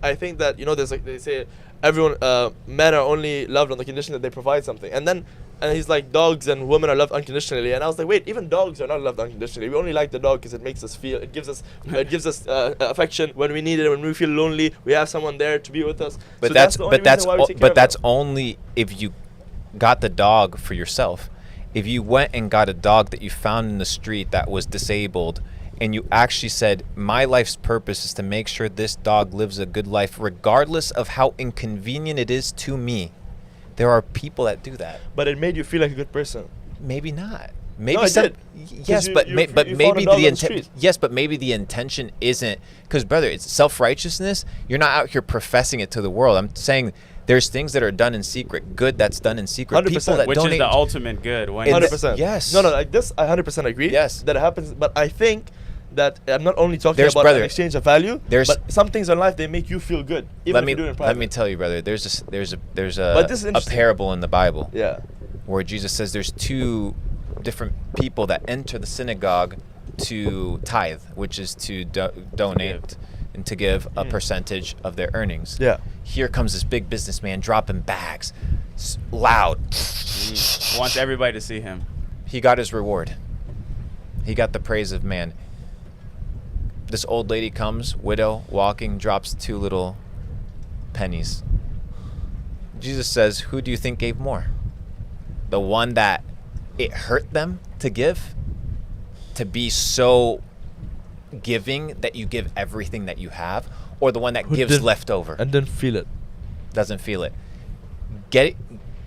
I think that, there's like, they say everyone, men are only loved on the condition that they provide something. And he's like, dogs and women are loved unconditionally. And I was like, wait, even dogs are not loved unconditionally. We only like the dog because it makes us feel, it gives us affection when we need it, when we feel lonely. We have someone there to be with us. But So that's only if you got the dog for yourself. If you went and got a dog that you found in the street that was disabled, and you actually said, my life's purpose is to make sure this dog lives a good life, regardless of how inconvenient it is to me. There are people that do that. But it made you feel like a good person. Maybe not. Maybe no, it did. Yes, but maybe the intention isn't, because brother, it's self-righteousness. You're not out here professing it to the world. I'm saying there's things that are done in secret, good that's done in secret. 100%, people that which donate, is the ultimate good. 100%. Yes. No, like this, I 100% agree. Yes. That it happens, but I think that I'm not only talking There's, about brother, an exchange of value, there's, but some things in life, they make you feel good, even if you do it in private. Let me tell you, brother. There's a parable in the Bible. Yeah. Where Jesus says there's two different people that enter the synagogue to tithe, which is to donate and to give a percentage of their earnings. Yeah. Here comes this big businessman dropping bags, loud. He wants everybody to see him. He got his reward. He got the praise of man. This old lady comes, widow, walking, drops 2 little pennies. Jesus says, who do you think gave more? The one that it hurt them to give? To be so giving that you give everything that you have? Or the one that gives left over? And didn't feel it. Doesn't feel it. Get it.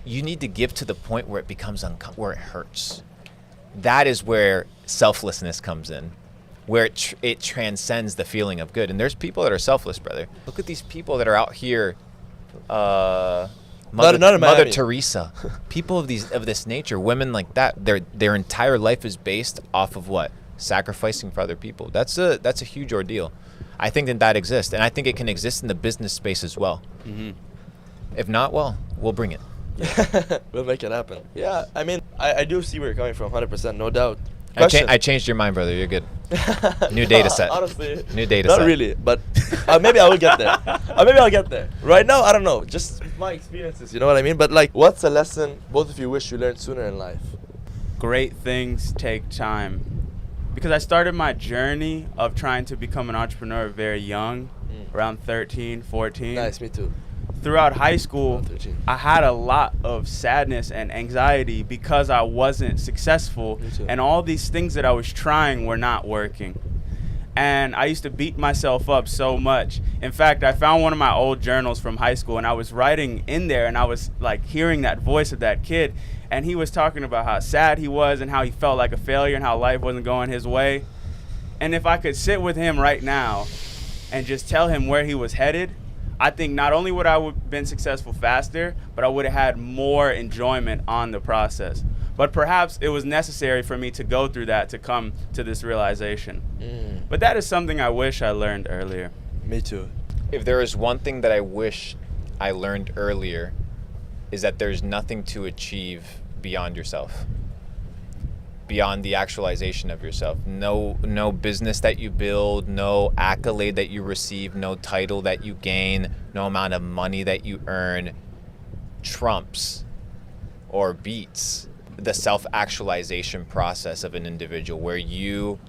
You need to give to the point where it becomes where it hurts. That is where selflessness comes in, where it transcends the feeling of good. And there's people that are selfless, brother. Look at these people that are out here, Mother Teresa, people of this nature, women like that. Their entire life is based off of what? Sacrificing for other people. That's a huge ordeal. I think that exists, and I think it can exist in the business space as well. Mm-hmm. If not, well, we'll bring it. We'll make it happen. Yeah, I mean, I do see where you're coming from, 100%, no doubt. I changed your mind, brother. You're good. New data set. Honestly, new data set. Not really, but maybe I will get there. Maybe I'll get there. Right now, I don't know. Just my experiences, you know what I mean? But like, what's a lesson both of you wish you learned sooner in life? Great things take time. Because I started my journey of trying to become an entrepreneur very young, around 13, 14. Nice, me too. Throughout high school, I had a lot of sadness and anxiety because I wasn't successful, and all these things that I was trying were not working. And I used to beat myself up so much. In fact, I found one of my old journals from high school, and I was writing in there, and I was like hearing that voice of that kid, and he was talking about how sad he was and how he felt like a failure and how life wasn't going his way. And if I could sit with him right now and just tell him where he was headed, I think not only would I have been successful faster, but I would have had more enjoyment on the process. But perhaps it was necessary for me to go through that to come to this realization. But that is something I wish I learned earlier. Me too. If there is one thing that I wish I learned earlier, is that there's nothing to achieve beyond yourself, beyond the actualization of yourself. No business that you build, no accolade that you receive, no title that you gain, no amount of money that you earn trumps or beats the self-actualization process of an individual, where you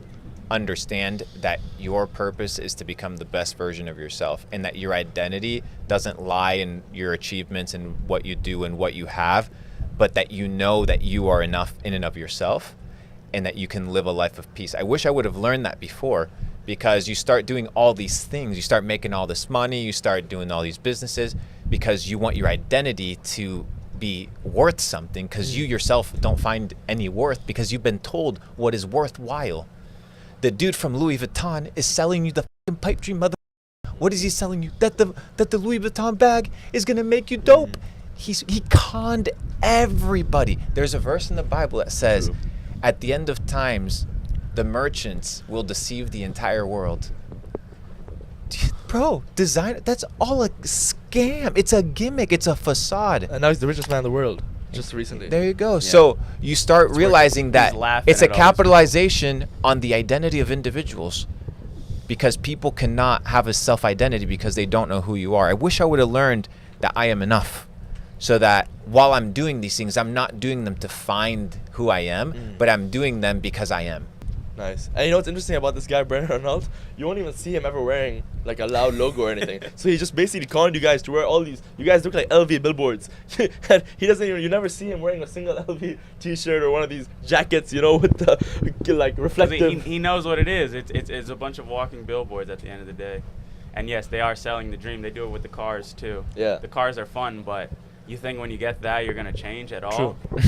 understand that your purpose is to become the best version of yourself, and that your identity doesn't lie in your achievements and what you do and what you have, but that you know that you are enough in and of yourself, and that you can live a life of peace. I wish I would have learned that before, because you start doing all these things, you start making all this money, you start doing all these businesses because you want your identity to be worth something, because you yourself don't find any worth, because you've been told what is worthwhile. The dude from Louis Vuitton is selling you the fucking pipe dream, mother. What is he selling you? That the Louis Vuitton bag is gonna make you dope. He conned everybody. There's a verse in the Bible that says, at the end of times, the merchants will deceive the entire world. Bro, that's all a scam. It's a gimmick. It's a facade. And now he's the richest man in the world, just recently. There you go. Yeah. So you start realizing that it's a capitalization on the identity of individuals. because people cannot have a self-identity because they don't know who you are. I wish I would have learned that I am enough, so that while I'm doing these things, I'm not doing them to find who I am, but I'm doing them because I am. Nice. And you know what's interesting about this guy, Brandon Arnold? You won't even see him ever wearing like a loud logo or anything. So he just basically conned you guys to wear all these. You guys look like LV billboards. And he doesn't even, you never see him wearing a single LV t-shirt or one of these jackets, you know, with the like reflective. He knows what it is. It's a bunch of walking billboards at the end of the day. And yes, they are selling the dream. They do it with the cars too. Yeah. The cars are fun, but you think when you get that you're gonna change at all? True.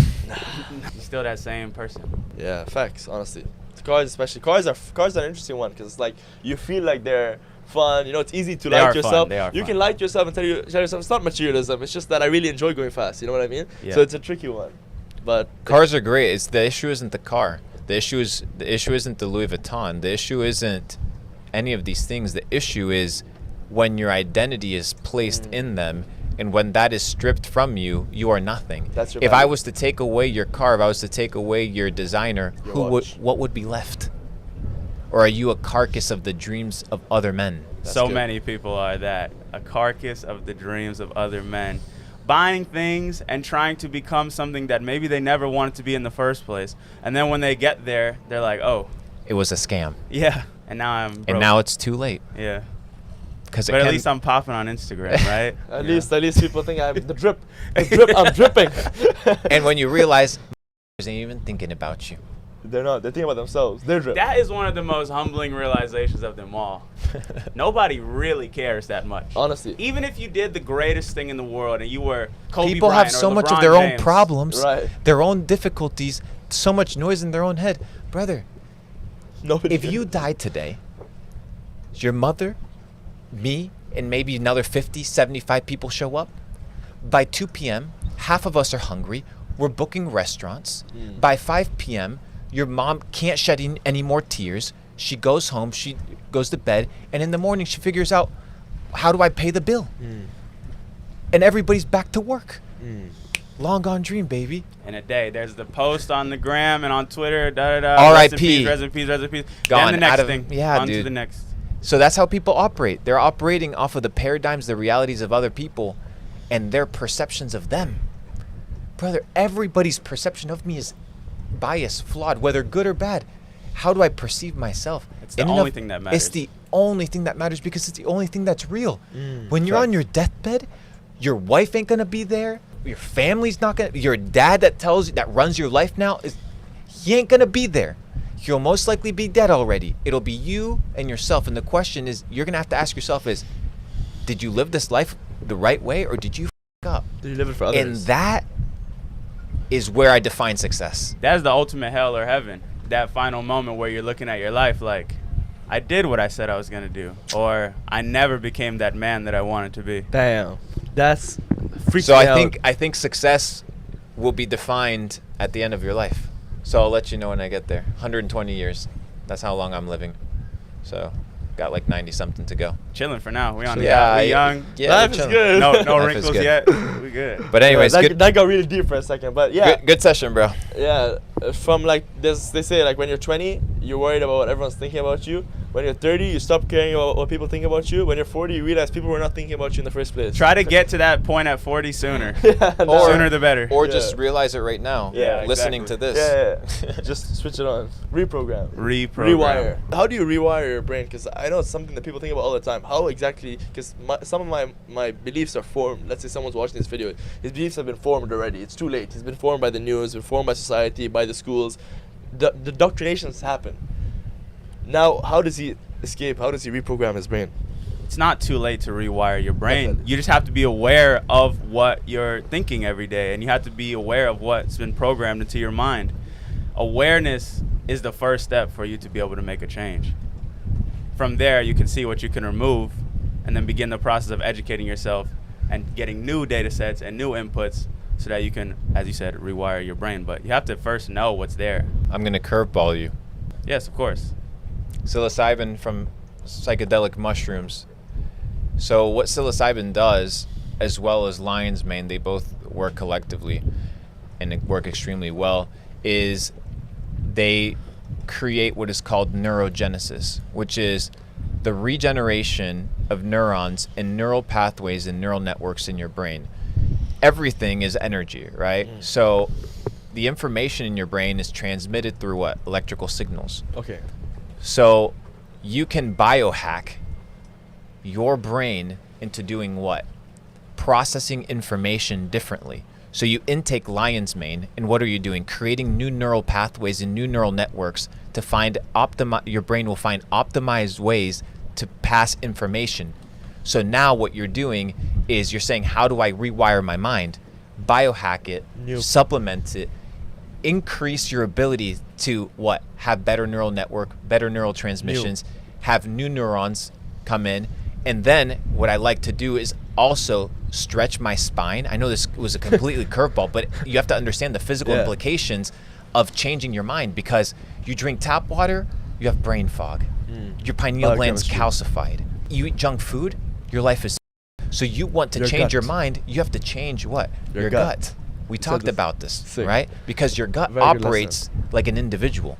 You're still that same person. Yeah, facts, honestly. Cars especially. Cars are an interesting one because it's like you feel like they're fun. You know, it's easy to They like are yourself. fun. They are You fun. can like yourself and tell yourself it's not materialism. It's just that I really enjoy going fast. You know what I mean? Yeah. So it's a tricky one. But Cars are great. It's the issue isn't the car. The issue isn't the Louis Vuitton. The issue isn't any of these things. The issue is when your identity is placed in them, and when that is stripped from you, you are nothing. That's your if I value. was to take away your car, if I was to take away your designer, Your watch. what would be left? Or are you a carcass of the dreams of other men? That's So good. many people are that. A carcass of the dreams of other men. Buying things and trying to become something that maybe they never wanted to be in the first place. And then when they get there, they're like, oh, It was a scam. yeah. And now I'm broke. And now it's too late. Yeah. Because But at least I'm popping on Instagram, right? at Yeah. least people think I'm the drip. I'm dripping. and when you realize ain't even thinking about you. They're not. They're thinking about themselves. They're drip. That is one of the most humbling realizations of them all. Nobody really cares that much. Honestly. Even if you did the greatest thing in the world and you were Kobe People Bryant have or so much of LeBron their own James, problems, Right. their own difficulties, so much noise in their own head. Brother, Nobody. if you died today, your mother, me, and maybe another 50, 75 people show up. By 2 p.m., half of us are hungry. We're booking restaurants. By 5 p.m., your mom can't shed any more tears. She goes home, she goes to bed, and in the morning she figures out, how do I pay the bill? And everybody's back to work. Long gone dream, baby. in a day. There's the post on the gram and on Twitter, R.I.P.. Rest in peace, rest in peace. Gone, Then the next out of- thing. yeah, on to dude. the next. So that's how people operate. They're operating off of the paradigms, the realities of other people, and their perceptions of them. Brother, everybody's perception of me is biased, flawed, whether good or bad. How do I perceive myself? It's the In and only of- thing that matters. It's the only thing that matters because it's the only thing that's real. When you're on facts. your deathbed, your wife ain't gonna be there. Your family's not gonna. Your dad that tells you, that runs your life now, he ain't gonna be there. He'll most likely be dead already. It'll be you and yourself. And the question is, you're gonna have to ask yourself is, did you live this life the right way or did you f up? Did you live it for others? And that is where I define success. That's the ultimate hell or heaven. That final moment where you're looking at your life like, I did what I said I was gonna do, or I never became that man that I wanted to be. Damn, that's freaking So out. I think success will be defined at the end of your life. So I'll let you know when I get there. 120 years. That's how long I'm living. So got like 90 something to go. Chilling for now. We on Yeah, we young. Yeah, Life we're is chilling. good. No Life is wrinkles good. yet. We good. But anyways, that, good, that got really deep for a second, but yeah, good session, bro. yeah. From like this, they say like when you're 20, you're worried about what everyone's thinking about you. When you're 30, you stop caring about what people think about you. When you're 40, you realize people were not thinking about you in the first place. Try to get to that point at 40 sooner. Yeah, no. Or- Sooner the better. Or Yeah. just realize it right now. Yeah, listening exactly. to this. Yeah. Just switch it on. Reprogram. Reprogram. How do you rewire your brain? Because I know it's something that people think about all the time. How exactly? Because some of my beliefs are formed. Let's say someone's watching this video. His beliefs have been formed already. It's too late. He's been formed by the news, been formed by society, by the schools. The indoctrinations happen. Now, how does he escape? How does he reprogram his brain? It's not too late to rewire your brain. Definitely. You just have to be aware of what you're thinking every day, and you have to be aware of what's been programmed into your mind. Awareness is the first step for you to be able to make a change. From there, you can see what you can remove, and then begin the process of educating yourself and getting new data sets and new inputs so that you can, as you said, rewire your brain. But you have to first know what's there. I'm going to curveball you. Yes, of course. Psilocybin from psychedelic mushrooms. So what psilocybin does, as well as lion's mane, they both work collectively and they work extremely well, is they create what is called neurogenesis, which is the regeneration of neurons and neural pathways and neural networks in your brain. Everything is energy, right? So the information in your brain is transmitted through what? Electrical signals. Okay. So you can biohack your brain into doing what? Processing information differently. So you intake lion's mane, and what are you doing? Creating new neural pathways and new neural networks to find your brain will find optimized ways to pass information. So now what you're doing is you're saying, how do I rewire my mind? Biohack it, supplement it, increase your ability to what? Have better neural network, better neural transmissions, have new neurons come in. And then what I like to do is also stretch my spine. I know this was a completely curveball, but you have to understand the physical implications of changing your mind, because you drink tap water, you have brain fog. Your pineal gland's calcified. You eat junk food, your life is. So you want to change your mind, you have to change what? Your gut. We talked about this, right? Because your gut operates like an individual.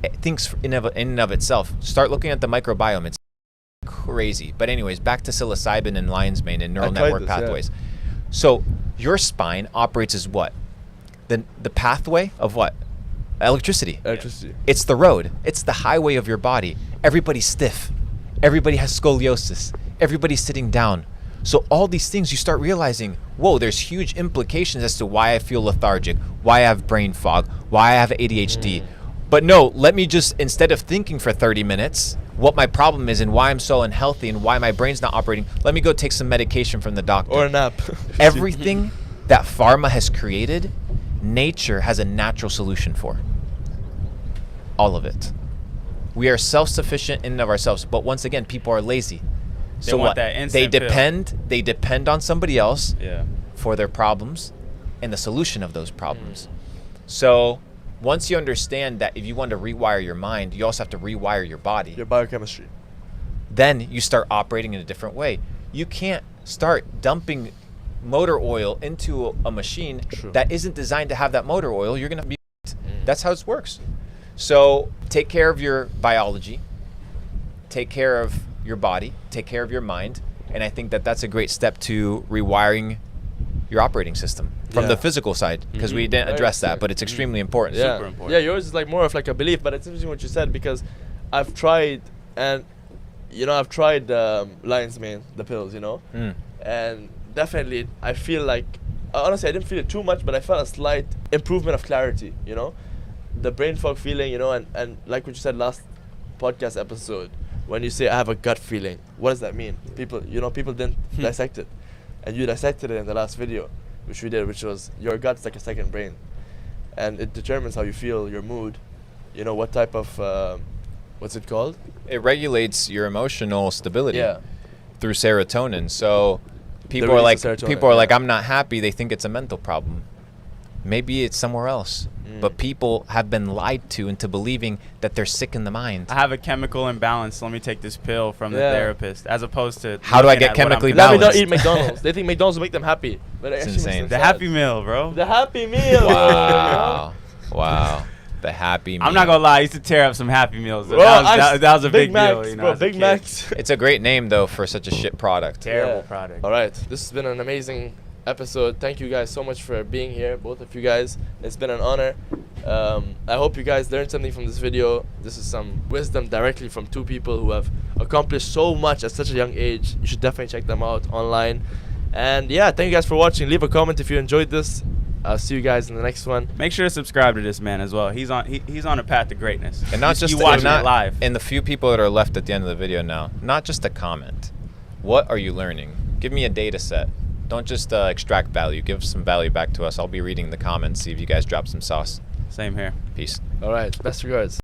It thinks in and of itself. Start looking at the microbiome. It's crazy. But anyways, back to psilocybin and lion's mane and neural network pathways. So your spine operates as what? The pathway of what? Electricity. It's the road. It's the highway of your body. Everybody's stiff. Everybody has scoliosis. Everybody's sitting down. So all these things, you start realizing, whoa, there's huge implications as to why I feel lethargic, why I have brain fog, why I have ADHD. But no, let me just, instead of thinking for 30 minutes what my problem is and why I'm so unhealthy and why my brain's not operating, let me go take some medication from the doctor. Or a nap. Everything that pharma has created, nature has a natural solution for. All of it. We are self-sufficient in and of ourselves, but once again, people are lazy. So what? They depend on somebody else for their problems and the solution of those problems. So once you understand that if you want to rewire your mind, you also have to rewire your body. Your biochemistry. Then you start operating in a different way. You can't start dumping motor oil into a machine that isn't designed to have that motor oil. You're going to be. That's how it works. So take care of your biology. Take care of your body, take care of your mind, and I think that that's a great step to rewiring your operating system from the physical side, because we didn't address that, but it's extremely important. Super important. Yeah, yours is like more of like a belief, but it's interesting what you said, because I've tried, and I've tried lion's mane, the pills, and definitely I feel like, honestly, I didn't feel it too much, but I felt a slight improvement of clarity, the brain fog feeling, and like what you said last podcast episode, when you say I have a gut feeling, what does that mean? People didn't dissect it, and you dissected it in the last video, which we did, which was your gut's like a second brain, and it determines how you feel, your mood, what type of what's it called? It regulates your emotional stability through serotonin. So people are like, I'm not happy. They think it's a mental problem. Maybe it's somewhere else. But people have been lied to into believing that they're sick in the mind. I have a chemical imbalance. Let me take this pill from the therapist, as opposed to how do I get chemically balanced? Let me not eat McDonald's. They think McDonald's will make them happy. But it's insane. The Happy Meal, bro. The Happy Meal. Wow. Wow. The Happy Meal. I'm not gonna lie. I used to tear up some Happy Meals. Bro, that was a big Macs, deal. Bro, Big Macs. It's a great name though for such a shit product. Terrible product. All right, this has been an amazing episode. Thank you guys so much for being here, both of you guys. It's been an honor. I hope you guys learned something from this video. This is some wisdom directly from two people who have accomplished so much at such a young age. You should definitely check them out online. And yeah, thank you guys for watching. Leave a comment if you enjoyed this. I'll see you guys in the next one. Make sure to subscribe to this man as well. He's on a path to greatness. And not just you watching it live. And the few people that are left at the end of the video now, not just a comment. What are you learning? Give me a data set. Don't just extract value. Give some value back to us. I'll be reading the comments, see if you guys drop some sauce. Same here. Peace. All right. Best regards.